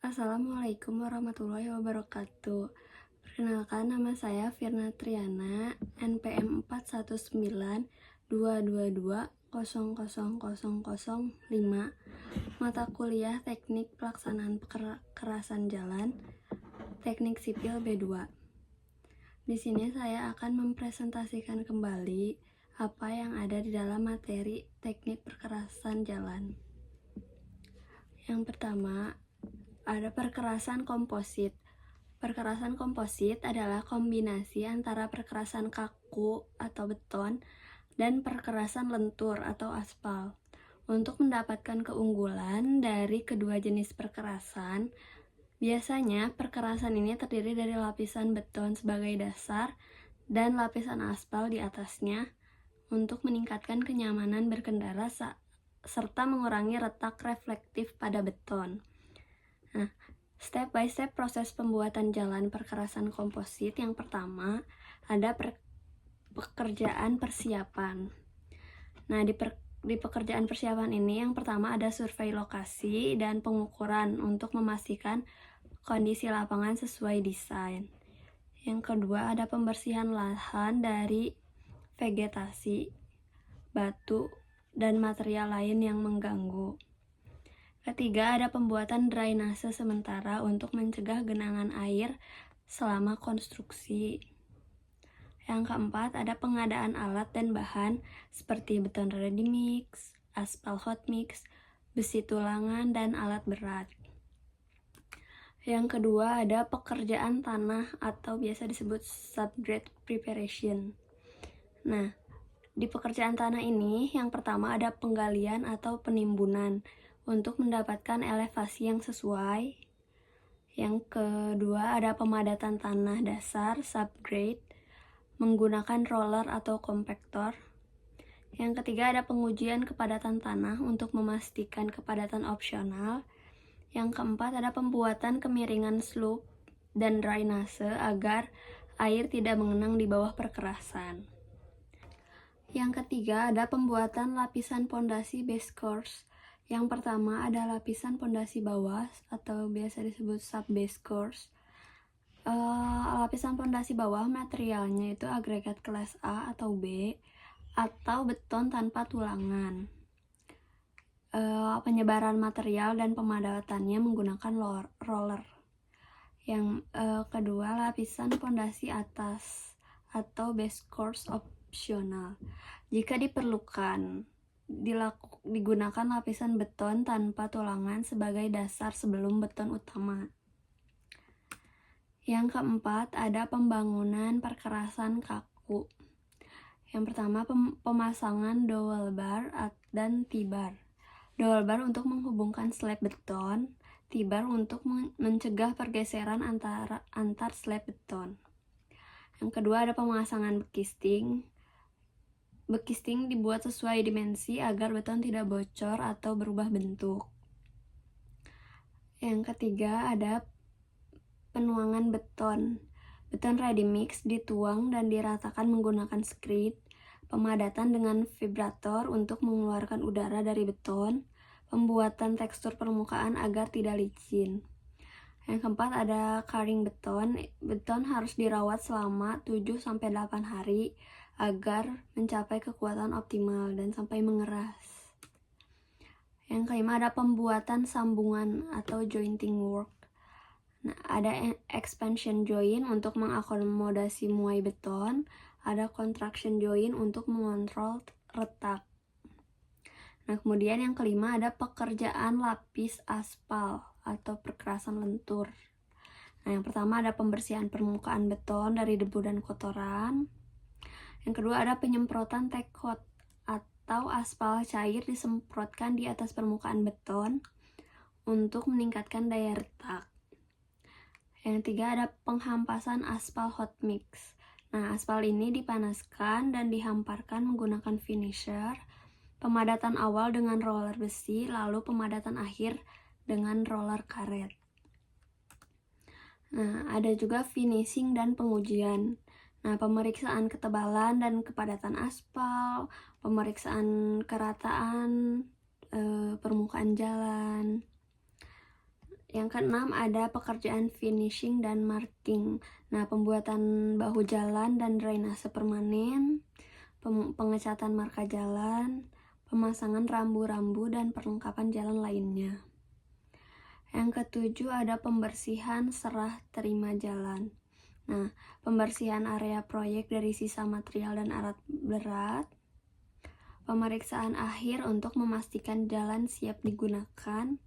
Assalamualaikum warahmatullahi wabarakatuh. Perkenalkan, nama saya Firna Triana, NPM 41922200005, mata kuliah Teknik Pelaksanaan Kekerasan Jalan, Teknik Sipil B2. Di sini saya akan mempresentasikan kembali apa yang ada di dalam materi Teknik Perkerasan Jalan. Yang pertama, ada perkerasan komposit. Perkerasan komposit adalah kombinasi antara perkerasan kaku atau beton dan perkerasan lentur atau aspal. Untuk mendapatkan keunggulan dari kedua jenis perkerasan, biasanya perkerasan ini terdiri dari lapisan beton sebagai dasar dan lapisan aspal di atasnya untuk meningkatkan kenyamanan berkendara serta mengurangi retak reflektif pada beton. Nah, step by step proses pembuatan jalan perkerasan komposit. Yang pertama, ada pekerjaan persiapan. Nah, di pekerjaan persiapan ini yang pertama ada survei lokasi dan pengukuran untuk memastikan kondisi lapangan sesuai desain. Yang kedua, ada pembersihan lahan dari vegetasi, batu, dan material lain yang mengganggu. Ketiga, ada pembuatan drainase sementara untuk mencegah genangan air selama konstruksi. Yang keempat, ada pengadaan alat dan bahan seperti beton ready mix, aspal hot mix, besi tulangan, dan alat berat. Yang kedua, ada pekerjaan tanah atau biasa disebut subgrade preparation. Nah, di pekerjaan tanah ini yang pertama ada penggalian atau penimbunan untuk mendapatkan elevasi yang sesuai. Yang kedua ada pemadatan tanah dasar subgrade menggunakan roller atau kompaktor. Yang ketiga ada pengujian kepadatan tanah untuk memastikan kepadatan opsional. Yang keempat ada pembuatan kemiringan slope dan drainase agar air tidak mengenang di bawah perkerasan. Yang ketiga ada pembuatan lapisan pondasi base course. Yang pertama ada lapisan pondasi bawah atau biasa disebut sub base course. Lapisan pondasi bawah materialnya itu agregat kelas A atau B atau beton tanpa tulangan. Penyebaran material dan pemadatannya menggunakan roller. Yang kedua lapisan pondasi atas atau base course opsional. Jika diperlukan, digunakan lapisan beton tanpa tulangan sebagai dasar sebelum beton utama. Yang keempat, ada pembangunan perkerasan kaku. Yang pertama, pemasangan dowel bar dan T-bar. Dowel bar untuk menghubungkan slab beton, T-bar untuk mencegah pergeseran antar slab beton. Yang kedua, ada pemasangan bekisting. Bekisting dibuat sesuai dimensi agar beton tidak bocor atau berubah bentuk. Yang ketiga, ada penuangan beton. Beton ready mix dituang dan diratakan menggunakan skrid, pemadatan dengan vibrator untuk mengeluarkan udara dari beton, pembuatan tekstur permukaan agar tidak licin. Yang keempat ada curing beton. Beton harus dirawat selama 7-8 hari agar mencapai kekuatan optimal dan sampai mengeras. Yang kelima ada pembuatan sambungan atau jointing work. Nah, ada expansion joint untuk mengakomodasi muai beton, ada contraction joint untuk mengontrol retak. Nah, kemudian yang kelima ada pekerjaan lapis aspal atau perkerasan lentur. Nah, yang pertama ada pembersihan permukaan beton dari debu dan kotoran. Yang kedua ada penyemprotan tekot atau aspal cair disemprotkan di atas permukaan beton untuk meningkatkan daya retak. Yang ketiga ada penghampasan aspal hot mix. Nah, aspal ini dipanaskan dan dihamparkan menggunakan finisher, pemadatan awal dengan roller besi, lalu pemadatan akhir dengan roller karet. Nah, ada juga finishing dan pengujian. Nah, pemeriksaan ketebalan dan kepadatan aspal, pemeriksaan kerataan permukaan jalan. Yang keenam ada pekerjaan finishing dan marking. Nah, pembuatan bahu jalan dan drainase permanen, pengecatan marka jalan, pemasangan rambu-rambu dan perlengkapan jalan lainnya. Yang ketujuh ada pembersihan serah terima jalan. Nah, pembersihan area proyek dari sisa material dan alat berat, pemeriksaan akhir untuk memastikan jalan siap digunakan,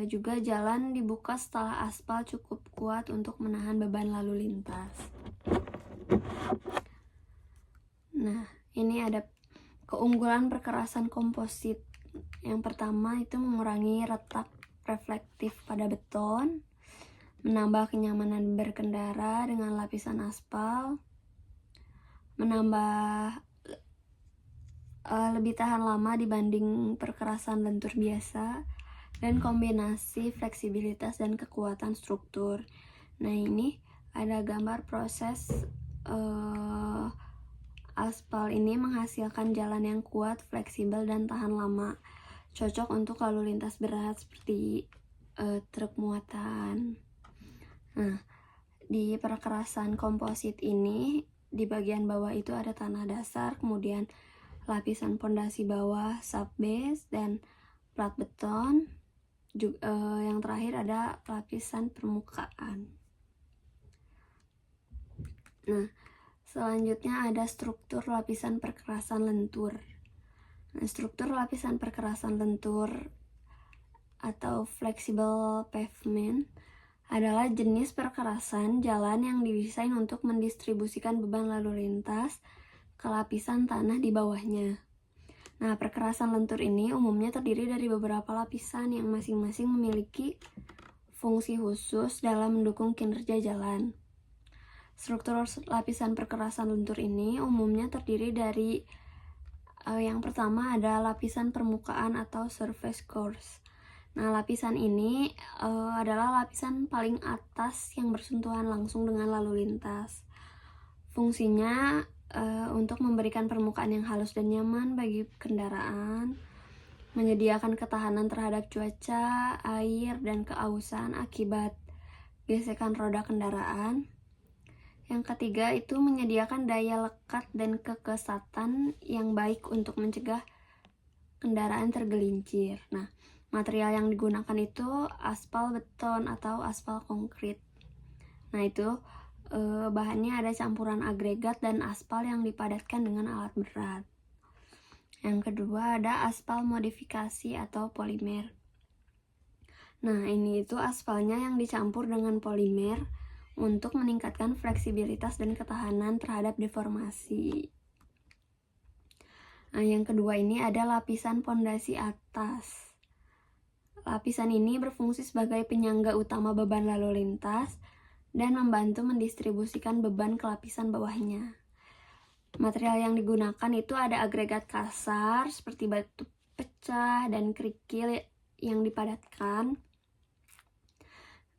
juga jalan dibuka setelah aspal cukup kuat untuk menahan beban lalu lintas. Nah, ini ada keunggulan perkerasan komposit. Yang pertama itu mengurangi retak reflektif pada beton, menambah kenyamanan berkendara dengan lapisan aspal, menambah lebih tahan lama dibanding perkerasan lentur biasa, dan kombinasi fleksibilitas dan kekuatan struktur. Nah, ini ada gambar proses aspal ini menghasilkan jalan yang kuat, fleksibel, dan tahan lama, cocok untuk lalu lintas berat seperti truk muatan. Nah, di perkerasan komposit ini di bagian bawah itu ada tanah dasar, kemudian lapisan pondasi bawah, subbase, dan plat beton. Yang terakhir ada lapisan permukaan. Nah, selanjutnya ada struktur lapisan perkerasan lentur. Nah, struktur lapisan perkerasan lentur atau flexible pavement adalah jenis perkerasan jalan yang didesain untuk mendistribusikan beban lalu lintas ke lapisan tanah di bawahnya. Nah, perkerasan lentur ini umumnya terdiri dari beberapa lapisan yang masing-masing memiliki fungsi khusus dalam mendukung kinerja jalan. Struktur lapisan perkerasan lentur ini umumnya terdiri dari yang pertama ada lapisan permukaan atau surface course. Nah, lapisan ini adalah lapisan paling atas yang bersentuhan langsung dengan lalu lintas. Fungsinya untuk memberikan permukaan yang halus dan nyaman bagi kendaraan, menyediakan ketahanan terhadap cuaca, air, dan keausan akibat gesekan roda kendaraan. Yang ketiga itu menyediakan daya lekat dan kekesatan yang baik untuk mencegah kendaraan tergelincir. Nah, material yang digunakan itu aspal beton atau aspal konkrit. Nah, itu bahannya ada campuran agregat dan aspal yang dipadatkan dengan alat berat. Yang kedua ada aspal modifikasi atau polimer. Nah, ini itu aspalnya yang dicampur dengan polimer untuk meningkatkan fleksibilitas dan ketahanan terhadap deformasi. Nah, yang kedua ini ada lapisan pondasi atas. Lapisan ini berfungsi sebagai penyangga utama beban lalu lintas dan membantu mendistribusikan beban ke lapisan bawahnya. Material yang digunakan itu ada agregat kasar seperti batu pecah dan kerikil yang dipadatkan.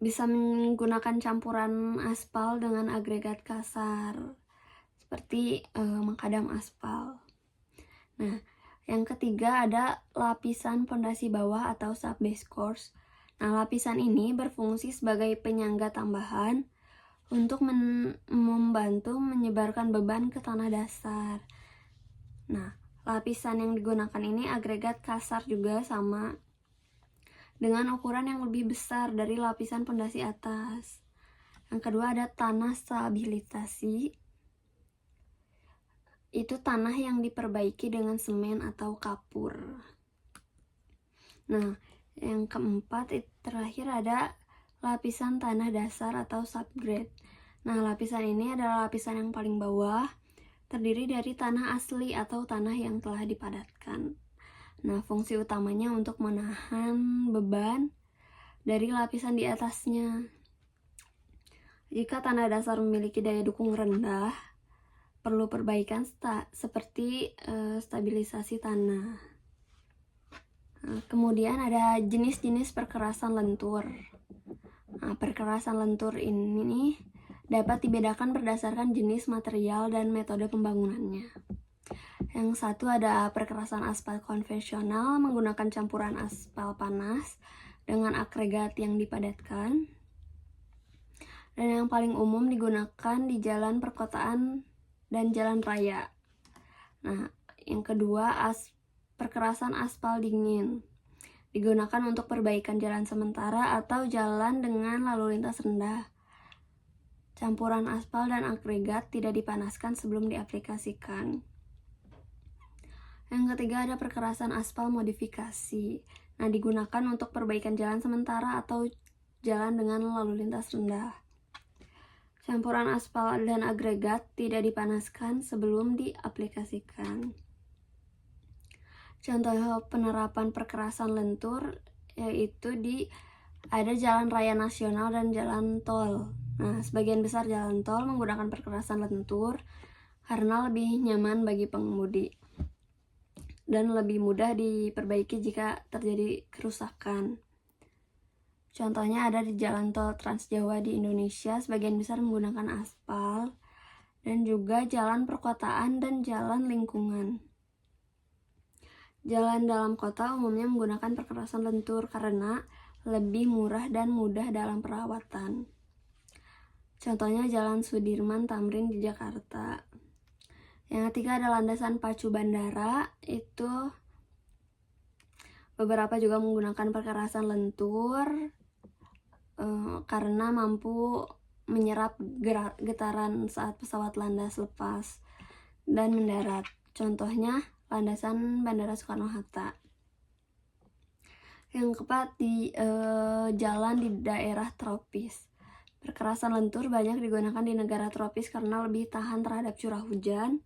Bisa menggunakan campuran aspal dengan agregat kasar seperti makadam aspal. Nah, yang ketiga ada lapisan pondasi bawah atau subbase course. Nah, lapisan ini berfungsi sebagai penyangga tambahan untuk membantu menyebarkan beban ke tanah dasar. Nah, lapisan yang digunakan ini agregat kasar juga sama dengan ukuran yang lebih besar dari lapisan pondasi atas. Yang kedua ada tanah stabilisasi. Itu tanah yang diperbaiki dengan semen atau kapur. Nah, yang keempat terakhir ada lapisan tanah dasar atau subgrade. Nah, lapisan ini adalah lapisan yang paling bawah, terdiri dari tanah asli atau tanah yang telah dipadatkan. Nah, fungsi utamanya untuk menahan beban dari lapisan di atasnya. Jika tanah dasar memiliki daya dukung rendah, perlu perbaikan seperti stabilisasi tanah. Nah, kemudian ada jenis-jenis perkerasan lentur. Nah, perkerasan lentur ini dapat dibedakan berdasarkan jenis material dan metode pembangunannya. Yang satu ada perkerasan aspal konvensional menggunakan campuran aspal panas dengan agregat yang dipadatkan. Dan yang paling umum digunakan di jalan perkotaan dan jalan raya. Nah, yang kedua, perkerasan aspal dingin. Digunakan untuk perbaikan jalan sementara atau jalan dengan lalu lintas rendah. Campuran aspal dan agregat tidak dipanaskan sebelum diaplikasikan. Yang ketiga ada perkerasan aspal modifikasi. Nah, digunakan untuk perbaikan jalan sementara atau jalan dengan lalu lintas rendah. Campuran aspal dan agregat tidak dipanaskan sebelum diaplikasikan. Contoh penerapan perkerasan lentur yaitu ada jalan raya nasional dan jalan tol. Nah, sebagian besar jalan tol menggunakan perkerasan lentur karena lebih nyaman bagi pengemudi dan lebih mudah diperbaiki jika terjadi kerusakan. Contohnya ada di jalan tol Trans Jawa di Indonesia, sebagian besar menggunakan aspal, dan juga jalan perkotaan dan jalan lingkungan. Jalan dalam kota umumnya menggunakan perkerasan lentur karena lebih murah dan mudah dalam perawatan. Contohnya Jalan Sudirman Tamrin di Jakarta. Yang ketiga ada landasan pacu bandara, itu beberapa juga menggunakan perkerasan lentur karena mampu menyerap getaran saat pesawat landas lepas dan mendarat. Contohnya landasan Bandara Soekarno-Hatta. Yang keempat jalan di daerah tropis. Perkerasan lentur banyak digunakan di negara tropis karena lebih tahan terhadap curah hujan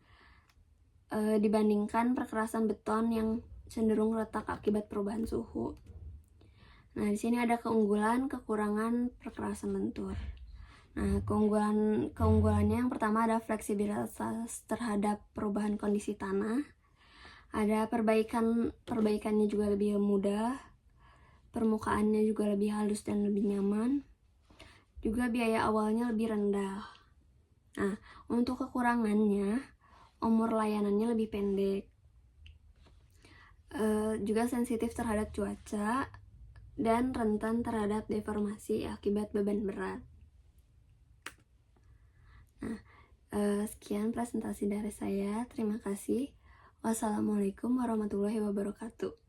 dibandingkan perkerasan beton yang cenderung retak akibat perubahan suhu. Nah, di sini ada keunggulan, kekurangan perkerasan lentur. Nah, keunggulannya yang pertama ada fleksibilitas terhadap perubahan kondisi tanah. Ada perbaikannya juga lebih mudah. Permukaannya juga lebih halus dan lebih nyaman. Juga biaya awalnya lebih rendah. Nah, untuk kekurangannya, umur layanannya lebih pendek. Juga sensitif terhadap cuaca dan rentan terhadap deformasi akibat beban berat. Nah, sekian presentasi dari saya. Terima kasih. Wassalamualaikum warahmatullahi wabarakatuh.